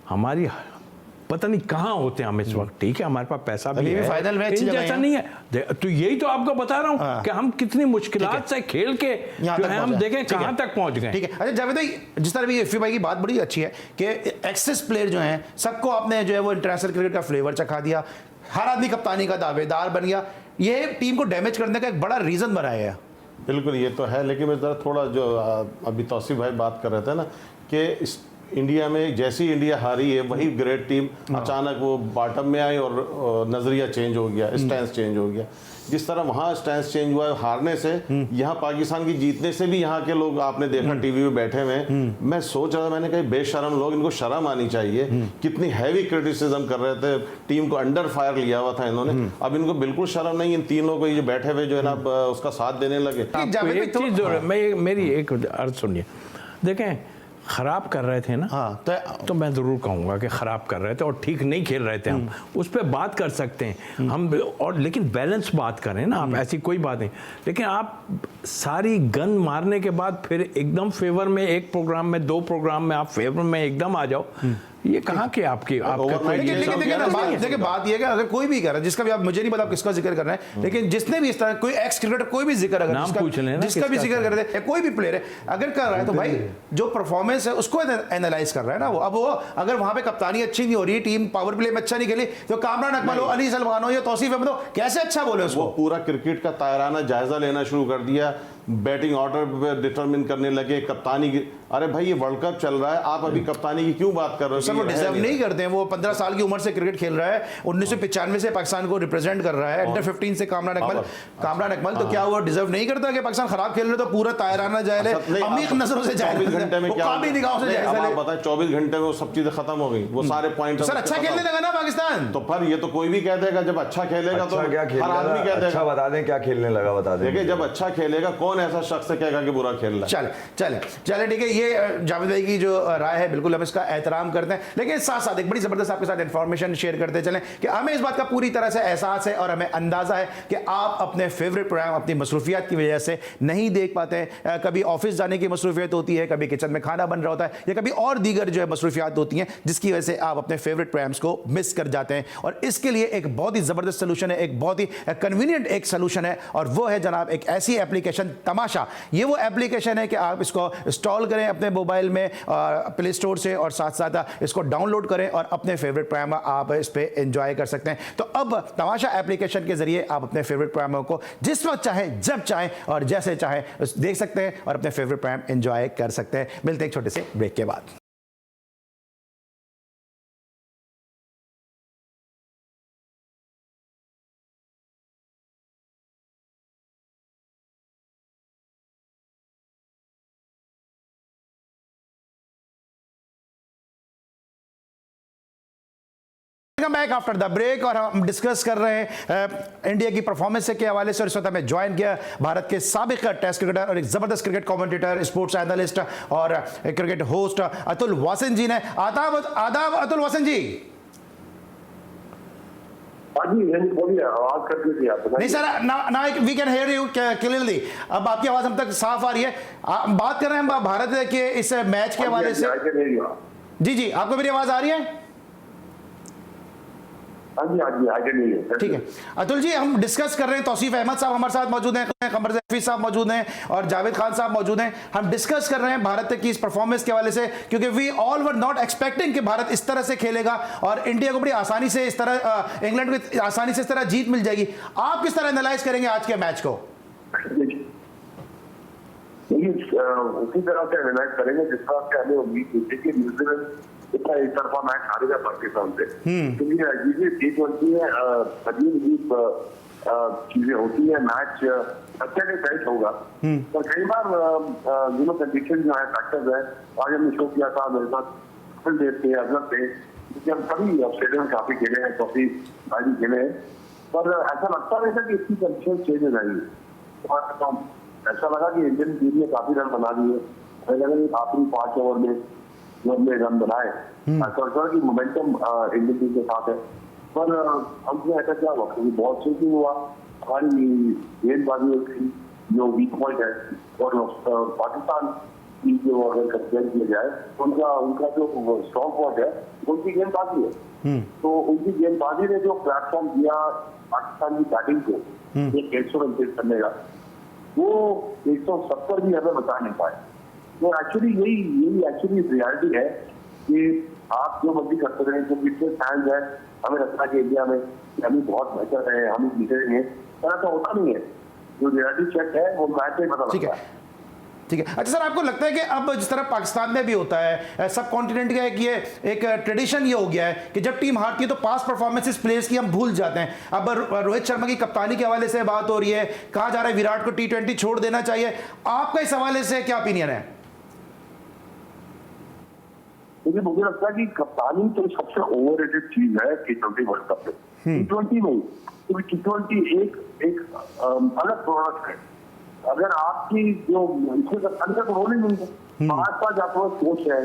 हमारी पता नहीं कहाँ होते हम इस वक्त। ठीक है, हमारे पास पैसा भी है, फाइनल में जैसा नहीं है। तो यही तो आपको बता रहा हूँ कि हम कितनी मुश्किलात से खेल के जो है हम देखें कहाँ तक पहुंच गए। ठीक है। अच्छा जावेद भाई, जिस तरह भी इफ़ी भाई की बात बड़ी अच्छी है कि एक्सेस प्लेयर जो हैं सबको आपने जो है वो इंटरनेशनल क्रिकेट का फ्लेवर चखा दिया, हर आदमी कप्तानी का दावेदार बन गया, ये टीम को डैमेज करने का एक बड़ा रीज़न बनाया है। बिल्कुल, ये तो है, लेकिन मैं ज़रा थोड़ा जो अभी तौसीफ भाई बात कर रहे थे ना कि इंडिया में जैसी इंडिया हारी है, वही ग्रेट टीम अचानक वो बॉटम में आई और नज़रिया चेंज हो गया, स्टैंस चेंज हो गया। जिस तरह वहाँ स्टैंस चेंज हुआ है हारने से, यहाँ पाकिस्तान की जीतने से भी यहाँ के लोग आपने देखा टीवी में बैठे हुए। मैं सोच रहा था, मैंने कहा बेशरम लोग, इनको शर्म आनी चाहिए। कितनी हैवी क्रिटिसिज्म कर रहे थे, टीम को अंडर फायर लिया हुआ था इन्होंने, अब इनको बिल्कुल शर्म नहीं। इन 3 लोगों को जो बैठे हुए जो है ना उसका साथ देने लगे। एक चीज़ मेरी एक अर्ज सुनिए, देखें खराब कर रहे थे ना, तो मैं जरूर कहूंगा कि खराब कर रहे थे और ठीक नहीं खेल रहे थे हम, उस पर बात कर सकते हैं हम, और लेकिन बैलेंस बात करें ना आप, ऐसी कोई बात नहीं। लेकिन आप सारी गन मारने के बाद फिर एकदम फेवर में, एक प्रोग्राम में 2 प्रोग्राम में आप फेवर में एकदम आ जाओ, ये कहाँ के आपके देखिए बात ये है कि अगर कोई भी कर रहा है, जिसका भी, आप मुझे नहीं पता आप किसका जिक्र कर रहे हैं, लेकिन जिसने भी इस तरह कोई एक्स क्रिकेटर कोई भी जिक्र, अगर नाम पूछ लेना जिसका भी जिक्र कर रहे थे, कोई भी प्लेयर है अगर कर रहा है, तो भाई जो परफॉर्मेंस है उसको एनालाइज कर रहा है ना वो। अब वो अगर वहां पे कप्तानी अच्छी नहीं हो रही, टीम पावर प्ले में अच्छा नहीं खेली, तो कामरान अकमल हो, अली सलमान हो या तौसीफ अहमद हो, कैसे अच्छा बोले उसको? पूरा क्रिकेट का तायराना जायजा लेना शुरू कर दिया, बैटिंग ऑर्डर पे डिटरमिन करने लगे, कप्तानी की। अरे भाई ये वर्ल्ड कप चल रहा है, आप अभी कप्तानी की क्यों बात कर रहे हो? सर वो डिजर्व नहीं करते हैं। वो 15 साल की उम्र से क्रिकेट खेल रहा है, 1995 से पाकिस्तान को रिप्रेजेंट कर रहा है, अंडर 15 से कामरान अकमल तो क्या वो डिजर्व नहीं करता कि पाकिस्तान खराब खेल रहे तो पूरा तायराना जाए, अमीर नजरों से जाए, 24 घंटे में क्या निगाहों से जाए? आप बताएं 24 घंटे में वो सब चीजें खत्म हो गई, वो सारे पॉइंट। सर अच्छा खेलने लगा ना पाकिस्तान, तो पर ये तो कोई भी कह देगा जब अच्छा खेलेगा तो क्या हर आदमी कह देगा। अच्छा बता दें क्या खेलने लगा, बता दें। देखिए जब अच्छा खेलेगा कौन ऐसा शख्स है कहेगा कि बुरा खेल रहा है? चले चले चले ठीक है, ये जावेद भाई की जो राय है बिल्कुल हम इसका एहतराम करते हैं, लेकिन साथ साथ एक बड़ी जबरदस्त आपके साथ इंफॉर्मेशन शेयर करते चलें कि हमें इस बात का पूरी तरह से एहसास है और हमें अंदाजा है कि आप अपने फेवरेट प्रोग्राम अपनी मसरूफियात की वजह से नहीं देख पाते हैं। कभी ऑफिस जाने की मसरूफियत होती है, कभी किचन में खाना बन रहा होता है, या कभी और दीगर जो है मसरूफियात होती हैं जिसकी वजह से आप अपने फेवरेट प्रोग्राम्स को मिस कर जाते हैं। और इसके लिए एक बहुत ही जबरदस्त सोल्यूशन है, एक बहुत ही कन्वीनियंट एक सोल्यूशन है, और वो है जनाब एक ऐसी एप्लीकेशन तमाशा। ये वो एप्लीकेशन है कि आप इसको इंस्टॉल करें अपने मोबाइल में प्ले स्टोर से, और साथ साथ इसको डाउनलोड करें और अपने फेवरेट प्रोग्राम आप इस पे एंजॉय कर सकते हैं। तो अब तमाशा एप्लीकेशन के जरिए आप अपने फेवरेट प्रोग्रामों को जिस वक्त चाहें, जब चाहें और जैसे चाहें देख सकते हैं और अपने फेवरेट प्रोग्राम एंजॉय कर सकते हैं। मिलते हैं एक छोटे से ब्रेक के बाद। बैक आफ्टर द ब्रेक, और हम डिस्कस कर रहे हैं इंडिया की परफॉर्मेंस के हवाले से। और इस वक्त हमें ज्वाइन किया भारत के साबिक टेस्ट क्रिकेटर और एक जबरदस्त क्रिकेट कमेंटेटर, स्पोर्ट्स एनालिस्ट और क्रिकेट होस्ट अतुल वासन जी ने। आदाब अतुल वासन जी। नहीं सर, ना we can hear you clearly. अब आपकी आवाज हम तक साफ आ रही है। बात कर रहे हैं हम भारत के इस मैच के हवाले से। जी जी, आपको मेरी आवाज आ रही है? ठीक है अतुल जी, हम डिस्कस कर रहे हैं, तौसीफ अहमद साहब हमारे साथ मौजूद हैं, कमर हफीज साहब मौजूद हैं और जावेद खान साहब मौजूद हैं। हम डिस्कस कर रहे हैं भारत की इस परफॉर्मेंस के हवाले से, क्योंकि we all were not expecting कि भारत इस तरह से खेलेगा और इंडिया को बड़ी आसानी से इस तरह, इंग्लैंड को आसानी से इस तरह जीत मिल जाएगी। आप किस तरह एनालाइज करेंगे आज के मैच को? उसी तरह से एनालाइज करेंगे जिस तरह से हमें उम्मीद थी कि न्यूजीलैंड इतना एक तरफा मैच हारेगा पाकिस्तान से, क्योंकि ये T20 है, अजीब चीजें होती है, मैच अच्छा के टाइट होगा, पर कई बार कंडीशन जो है, फैक्टर्स है। आज हमने शो किया था मेरे साथ कपिल देव थे, अजहर थे, क्योंकि हम सभी ऑस्ट्रेलिया में काफी खेले हैं, काफी भारी खेले हैं, पर ऐसा लगता नहीं था कि इसकी कंडीशन चेंज हो जाएगी। ऐसा लगा कि इंडियन टीम ने काफी रन बना दिए, आखिरी 5 ओवर में हमने रन बनाए, ऐसा कि मोमेंटम इंडियन टीम के साथ है। पर हमने ऐसा क्या हुआ, क्योंकि बहुत स्विंग हुआ, हमारी गेंदबाजी जो वीक पॉइंट है, और पाकिस्तान की जो अगर कंपेयर किया जाए तो उनका जो स्ट्रॉन्ग पॉइंट है उनकी गेंदबाजी है। तो उनकी गेंदबाजी ने जो प्लेटफॉर्म दिया पाकिस्तान की बैटिंग को 150 रन चेज करने का, वो 170 भी हमें बचा नहीं पाए। तो एक्चुअली यही एक्चुअली रियलिटी है कि आप जो मर्जी करते रहे, जो कितने फैंस हैं, हमें लगता है कि इंडिया में हम बहुत बेहतर है, हम जीते रहेंगे, पर ऐसा होता नहीं है। जो रियलिटी चेक है वो मैच में पता लगता है। ठीक है। अच्छा सर, आपको लगता है कि अब जिस तरह पाकिस्तान में भी होता है, सब कॉन्टिनेंट का एक ट्रेडिशन ये हो गया है कि जब टीम हारती है तो पास्ट परफॉर्मेंसेस प्लेयर्स की हम भूल जाते हैं। अब रोहित शर्मा की कप्तानी के हवाले से बात हो रही है, कहा जा रहा है विराट को T20 छोड़ देना चाहिए। आपका इस हवाले से क्या ओपिनियन है? मुझे लगता है कि कप्तानी तो सबसे ओवररेटेड चीज है T20 वर्ल्ड कप में। T20 नहीं, क्योंकि T20 एक अलग प्रोडक्ट है। अगर आपकी जो अंदर तो रोल ही नहीं है, पास आपके पास कोच है,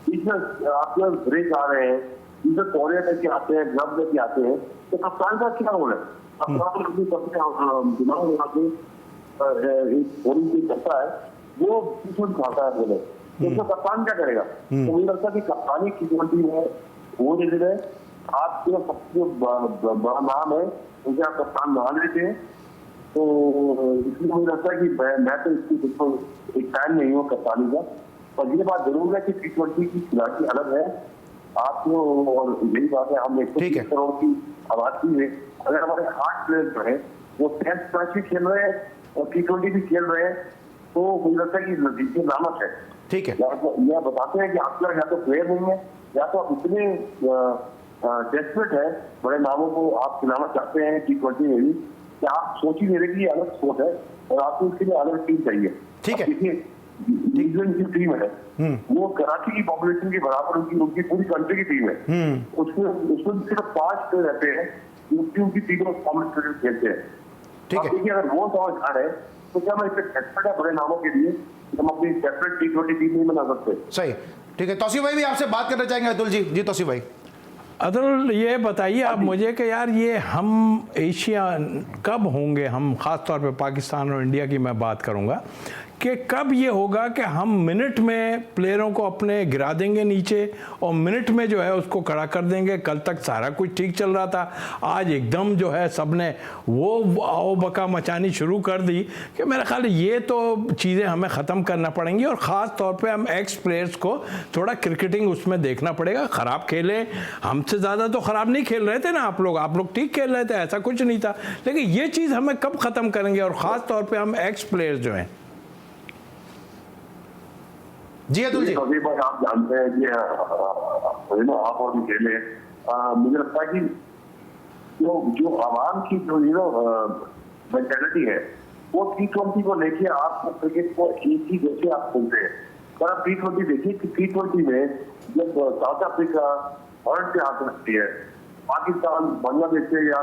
बीच में आपके ब्रेक आ रहे हैं, बीच में कॉरियर लेके आते हैं, ग्लव लेके आते हैं, तो कप्तान का क्या रोल है? कप्तान अपनी सबसे दिमाग लगा के एक बॉलिंग करता है, वो खाता है बोले तो उसका कप्तान क्या करेगा? तो मुझे लगता है कि कप्तानी T20 में वो दे रहे, आपके सबसे बड़ा नाम है उसे आप कप्तान बना लेते हैं। तो इसलिए मुझे लगता है कि मैं तो इसकी बिल्कुल एक फैन नहीं हूँ कप्तानी का। पर ये बात जरूर है कि T20 की खिलाड़ी अलग है आपको, और यही बात है हम 130 करोड़ की आबादी में अगर हमारे 8 प्लेयर जो है वो टेस्ट मैच भी खेल रहे हैं और T20 भी खेल रहे हैं, तो मुझे लगता है कि नतीजे नामक है। ठीक है, या बताते हैं कि आपके या तो प्लेयर नहीं है या तो आप इतने डेस्परेट है, बड़े नामों को आप खिलाना चाहते हैं T20 में भी, कि आप सोच ही नहीं रहे कि ये अलग स्पोर्ट है और आपको इसके लिए अलग टीम चाहिए। ठीक है। देखिए न्यूजीलैंड की टीम है, वो कराची की पॉपुलेशन के बराबर उनकी पूरी कंट्री की टीम है। उसमें सिर्फ 5 प्लेयर रहते हैं क्योंकि उनकी टीम में कॉमन क्रिकेट खेलते हैं। ठीक है। देखिए अगर वो समझ आ रहे तो क्या मैं इससे डेस्परेट है बड़े नामों के लिए, हम अपनी सेपरेट T20 टीम नहीं बना सकते? सही, ठीक है। तौसीफ भाई भी आपसे बात करना चाहेंगे अतुल जी। जी तौसीफ भाई। अतुल, ये बताइए आप मुझे कि यार ये हम एशिया कब होंगे, हम ख़ास तौर पे पाकिस्तान और इंडिया की मैं बात करूँगा, कि कब ये होगा कि हम मिनट में प्लेयरों को अपने गिरा देंगे नीचे और मिनट में जो है उसको खड़ा कर देंगे। कल तक सारा कुछ ठीक चल रहा था, आज एकदम जो है सब ने वो आओ बका मचानी शुरू कर दी कि मेरा ख्याल ये तो चीज़ें हमें ख़त्म करना पड़ेंगी और ख़ास तौर पे हम एक्स प्लेयर्स को थोड़ा क्रिकेटिंग उसमें देखना पड़ेगा। ख़राब खेले, हमसे ज़्यादा तो ख़राब नहीं खेल रहे थे ना आप लोग ठीक खेल रहे थे, ऐसा कुछ नहीं था, लेकिन ये चीज़ हमें कब ख़त्म करेंगे और ख़ास तौर पर हम एक्स प्लेयर्स जो हैं। जी अतुल जी। अभी भाई आप जानते हैं कि आप और भी खेले, मुझे लगता है कि जो आवाम की जो मेंटेलिटी है वो T20 को लेके आप क्रिकेट को एक ही जैसे आप खेलते हैं। पर आप T20 देखिए कि T20 में जब साउथ अफ्रीका भारत से आ सकती है, पाकिस्तान बांग्लादेश से या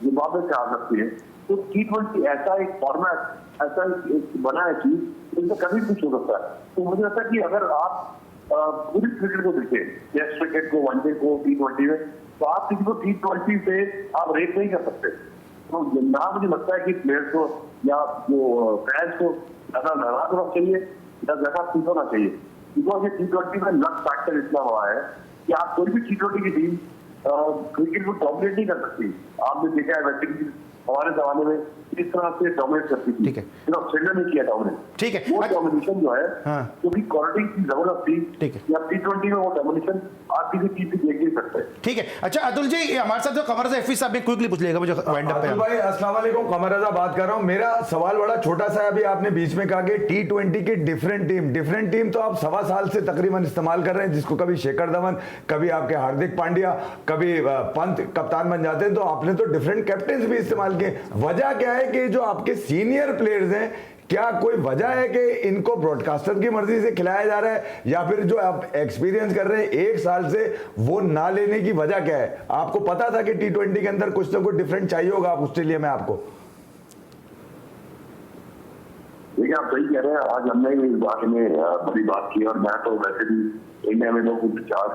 जिम्बाब्वे से आ सकती है, तो T20 ऐसा एक फॉर्मेट ऐसा एक बना है कि इसमें कभी कुछ हो सकता है। तो मुझे लगता है कि अगर आप पूरी क्रिकेट को देखें, टेस्ट क्रिकेट को, वनडे को, T20 में, तो आप किसी को T20 पे आप रेट नहीं कर सकते। तो ना मुझे लगता है कि प्लेयर्स को या जो फैंस को ज्यादा नाराज होना चाहिए या ज्यादा खुश होना चाहिए, बिकॉज ये T20 में लक फैक्टर इतना हुआ है कि आप कोई भी T20 की टीम क्रिकेट को डोमिनेट नहीं कर सकती। आपने देखा है वेस्ट इंडीज हमारे जमाने में इस तरह से डोमिनेट करती थी, ठीक है। ऑस्ट्रेलिया ने किया डोमिनेट। ठीक है। वो डोमिनेशन जो है क्योंकि क्वालिटी की जरूरत थी, ठीक है। या T20 में वो डोमिनेशन आप किसी टीम से देख नहीं सकते। ठीक है। अच्छा अतुल जी, हमारे साथ जो कमर से हफीज साहब ने क्विकली पूछ लिएगा मुझे वाइंड अप पे। भाई अस्सलाम वालेकुम, कमर रजा बात कर रहा हूं। मेरा सवाल बड़ा छोटा सा है। अभी आपने बीच में कहा कि T20 की डिफरेंट टीम तो आप 1.25 साल से तकरीबन इस्तेमाल कर रहे हैं, जिसको कभी शेखर धवन, कभी आपके हार्दिक पांड्या, कभी पंत कप्तान बन जाते हैं, तो आपने तो डिफरेंट कैप्टन भी इस्तेमाल किए। वजह क्या है कि जो आपके सीनियर प्लेयर्स हैं, क्या कोई वजह है कि इनको ब्रॉडकास्टर की मर्जी से खिलाया जा रहा है, या फिर जो आप एक्सपीरियंस कर रहे हैं 1 साल से वो ना लेने की वजह क्या है? आपको पता था कि T20 के अंदर कुछ ना कुछ डिफरेंट चाहिए होगा आप ऑस्ट्रेलिया में आपको? देखिए आप सही कह रहे हैं, आज हमने भी इस बात में बड़ी बात की, और मैं तो वैसे भी इंडिया में लोग गुस्सा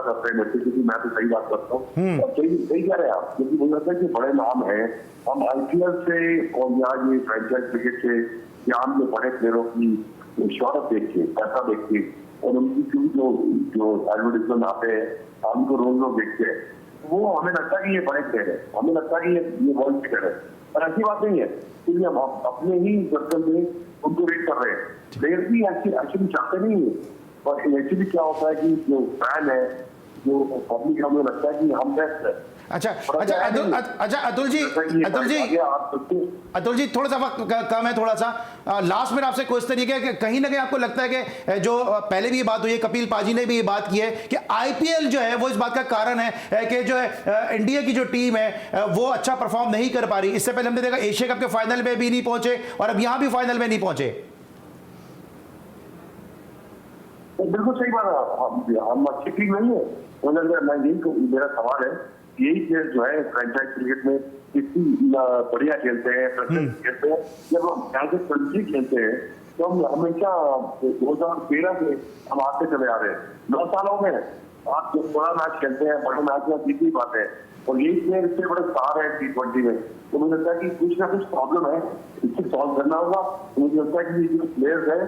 करते हैं वैसे, क्योंकि मैं तो सही बात करता हूँ और सही कह रहे हैं आप, क्योंकि मुझे लगता है कि बड़े नाम है, हम IPL से और यहाँ ये फ्रेंचाइज क्रिकेट से या हम जो बड़े प्लेयरों की शोहरत देखिए, पैसा देखिए और उनकी जो एडवर्टाइजमेंट आते हैं, हम को रोज लोग देखते हैं, वो हमें लगता है कि ये बड़े प्लेयर है, हमें लगता है कि ये वर्ल्ड क्रिकेटर है। पर ऐसी बात नहीं है, क्योंकि हम अपने ही सर्कल में उनको रेट कर रहे हैं। प्लेयर भी एक्चुअली चाहते नहीं है, पर एक्चुअली क्या होता है कि जो फैन है, जो पब्लिक, हमें लगता है कि हम बेस्ट है। अच्छा अतुल जी थोड़ा सा वक्त कम है, थोड़ा सा लास्ट में आपसे क्वेश्चन ये कि कहीं ना कहीं आपको लगता है कि जो पहले भी ये बात हुई है, कपिल पाजी ने भी ये बात की है कि IPL जो है वो इस बात का कारण है कि जो है इंडिया की जो टीम है वो अच्छा परफॉर्म नहीं कर पा रही। इससे पहले हमने देखा एशिया कप के फाइनल में भी नहीं पहुंचे और अब यहां भी फाइनल में नहीं पहुंचे। बिल्कुल सही बात है, हम अच्छी टीम नहीं है। मैं यही मेरा सवाल है, यही प्लेयर जो है फ्रेंचाइज क्रिकेट में इतनी बढ़िया खेलते हैं, खेलते हैं, जब हम एज ए कंट्री खेलते हैं तो हम हमेशा 2013 से हम आते चले आ रहे हैं, 9 सालों में आप बड़ा मैच खेलते हैं, बड़े मैच में जीत नहीं पाते हैं। और ये प्लेयर इससे बड़े स्टार है T20 में, तो मुझे लगता है कि कुछ ना कुछ प्रॉब्लम है, इससे सॉल्व करना होगा। तो मुझे लगता है कि ये जो प्लेयर्स है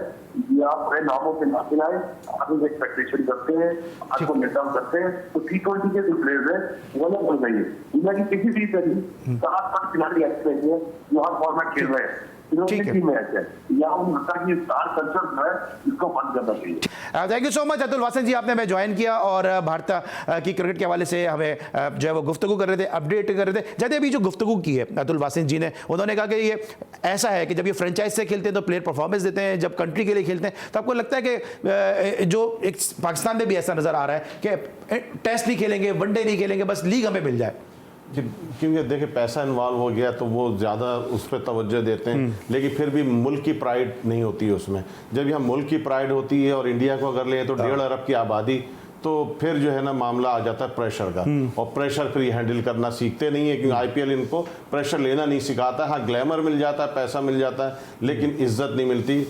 ये आप बड़े नामों के ना खिलाए, आप एक एक्सपेक्टेशन करते हैं, आपको लेट डाउन करते हैं, तो T20 के जो प्लेयर्स है वो लोग बोल रही है दुनिया की किसी टीम से नहीं 7-8 खिलाड़ी ऐसे हैं जो हर फॉर्मेट खेल रहे हैं, ठीक है। टीम मैच है या उन लगता है कि स्टार कल्चर जो है इसको बंद करना चाहिए। Thank you so much Atul Vasan ji, आपने हमें ज्वाइन किया और भारत की क्रिकेट के हवाले से हमें जो है वो गुफ्तगू कर रहे थे, अपडेट कर रहे थे। जैसे अभी जो गुफ्तगू की है अतुल वासन जी ने, उन्होंने कहा कि ये ऐसा है कि जब ये फ्रेंचाइज से खेलते हैं तो प्लेयर परफॉर्मेंस देते हैं, जब कंट्री के लिए खेलते हैं तो आपको लगता है कि जो एक पाकिस्तान में भी ऐसा नज़र आ रहा है कि टेस्ट नहीं खेलेंगे, वनडे नहीं खेलेंगे, बस लीग हमें मिल जाए। क्योंकि देखिए पैसा इन्वॉल्व हो गया तो वो ज़्यादा उस पर तवज्जो देते हैं, लेकिन फिर भी मुल्क की प्राइड नहीं होती है उसमें। जब यहाँ मुल्क की प्राइड होती है और इंडिया को अगर लें तो 1.5 अरब की आबादी, तो फिर जो है ना मामला आ जाता है प्रेशर का, और प्रेशर फिर ये हैंडल करना सीखते नहीं है, क्योंकि आईपीएल इनको प्रेशर लेना नहीं सिखाता। हाँ, ग्लैमर मिल जाता है, पैसा मिल जाता है, लेकिन इज्जत नहीं मिलती,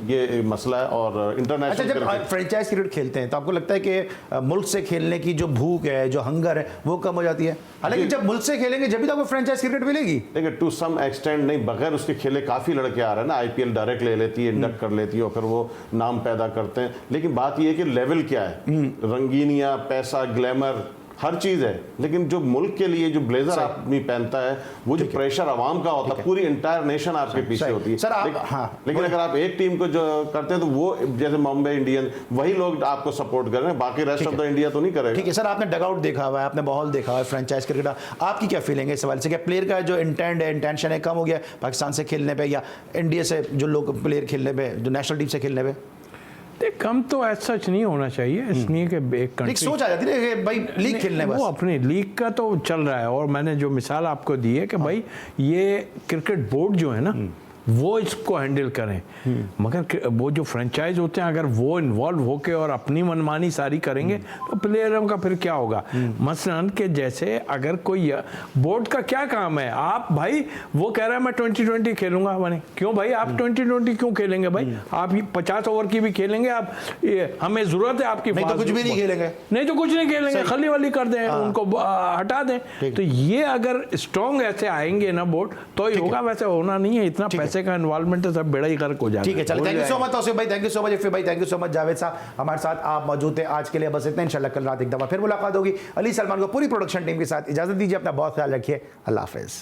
ये मसला है। और इंटरनेशनल अच्छा, जब फ्रेंचाइज क्रिकेट खेलते हैं तो आपको लगता है कि मुल्क से खेलने की जो भूख है, जो हंगर है, वो कम हो जाती है? हालांकि जब मुल्क से खेलेंगे जब भी तो आपको फ्रेंचाइज क्रिकेट मिलेगी। देखिए टू सम एक्सटेंड नहीं, बगैर उसके खेले काफ़ी लड़के आ रहे हैं ना, आईपीएल डायरेक्ट ले लेती है, इंडक्ट कर लेती है और फिर वो नाम पैदा करते हैं। लेकिन बात ये है कि लेवल क्या है, रंगीनियाँ, पैसा, ग्लैमर, हर चीज़ है, लेकिन जो मुल्क के लिए जो ब्लेजर आदमी पहनता है, वो जो प्रेशर आवाम का होता है, पूरी इंटायर नेशन आपके पीछे होती है। सर आप, लेकिन अगर आप एक टीम को जो करते हैं तो वो जैसे मुंबई इंडियन, वही लोग आपको सपोर्ट कर रहे हैं, बाकी रेस्ट ऑफ द इंडिया तो नहीं करेगा। ठीक है सर, आपने डगआउट देखा हुआ है, आपने माहौल देखा हुआ है फ्रेंचाइज क्रिकेट, आपकी क्या फीलिंग है इस सवाल से? क्या प्लेयर का जो इंटेंट है, इंटेंशन है, कम हो गया पाकिस्तान से खेलने पे या इंडिया से जो लोग प्लेयर खेलने पे, जो नेशनल टीम से खेलने पे? कम तो ऐसा सच नहीं होना चाहिए, इसलिए कि एक कंट्री सोच आ जाती है कि भाई लीग खेलने, वो अपनी लीग का तो चल रहा है। और मैंने जो मिसाल आपको दी है कि भाई ये क्रिकेट बोर्ड जो है ना वो इसको हैंडल करें, मगर वो जो फ्रेंचाइज होते हैं अगर वो इन्वॉल्व होके और अपनी मनमानी सारी करेंगे तो प्लेयरों का फिर क्या होगा? मसलन के जैसे अगर कोई बोर्ड का क्या काम है, आप भाई वो कह रहा है मैं 2020 खेलूंगा, मैंने क्यों भाई आप 2020 क्यों खेलेंगे भाई? आप 50 ओवर की भी खेलेंगे, आप हमें जरूरत है आपकी, नहीं तो कुछ भी नहीं खेलेंगे, नहीं तो कुछ नहीं खेलेंगे, खली वाली कर दें, उनको हटा दें। तो ये अगर स्ट्रॉन्ग ऐसे आएंगे ना बोर्ड तो ही होगा, वैसे होना नहीं है, इतना पैसे का इन्वॉल्वमेंट है, सब बेड़ा ही गर्क हो जाएगा। ठीक है, चलो thank you so much Tauseef भाई, thank you so much Iffy भाई, thank you so much Javed साहब, हमारे साथ आप मौजूद थे। आज के लिए बस इतना, इंशाल्लाह कल रात एक दफा फिर मुलाकात होगी। अली सलमान को पूरी प्रोडक्शन टीम के साथ इजाजत दीजिए, अपना बहुत ख्याल रखिए, अल्लाह हाफिज़।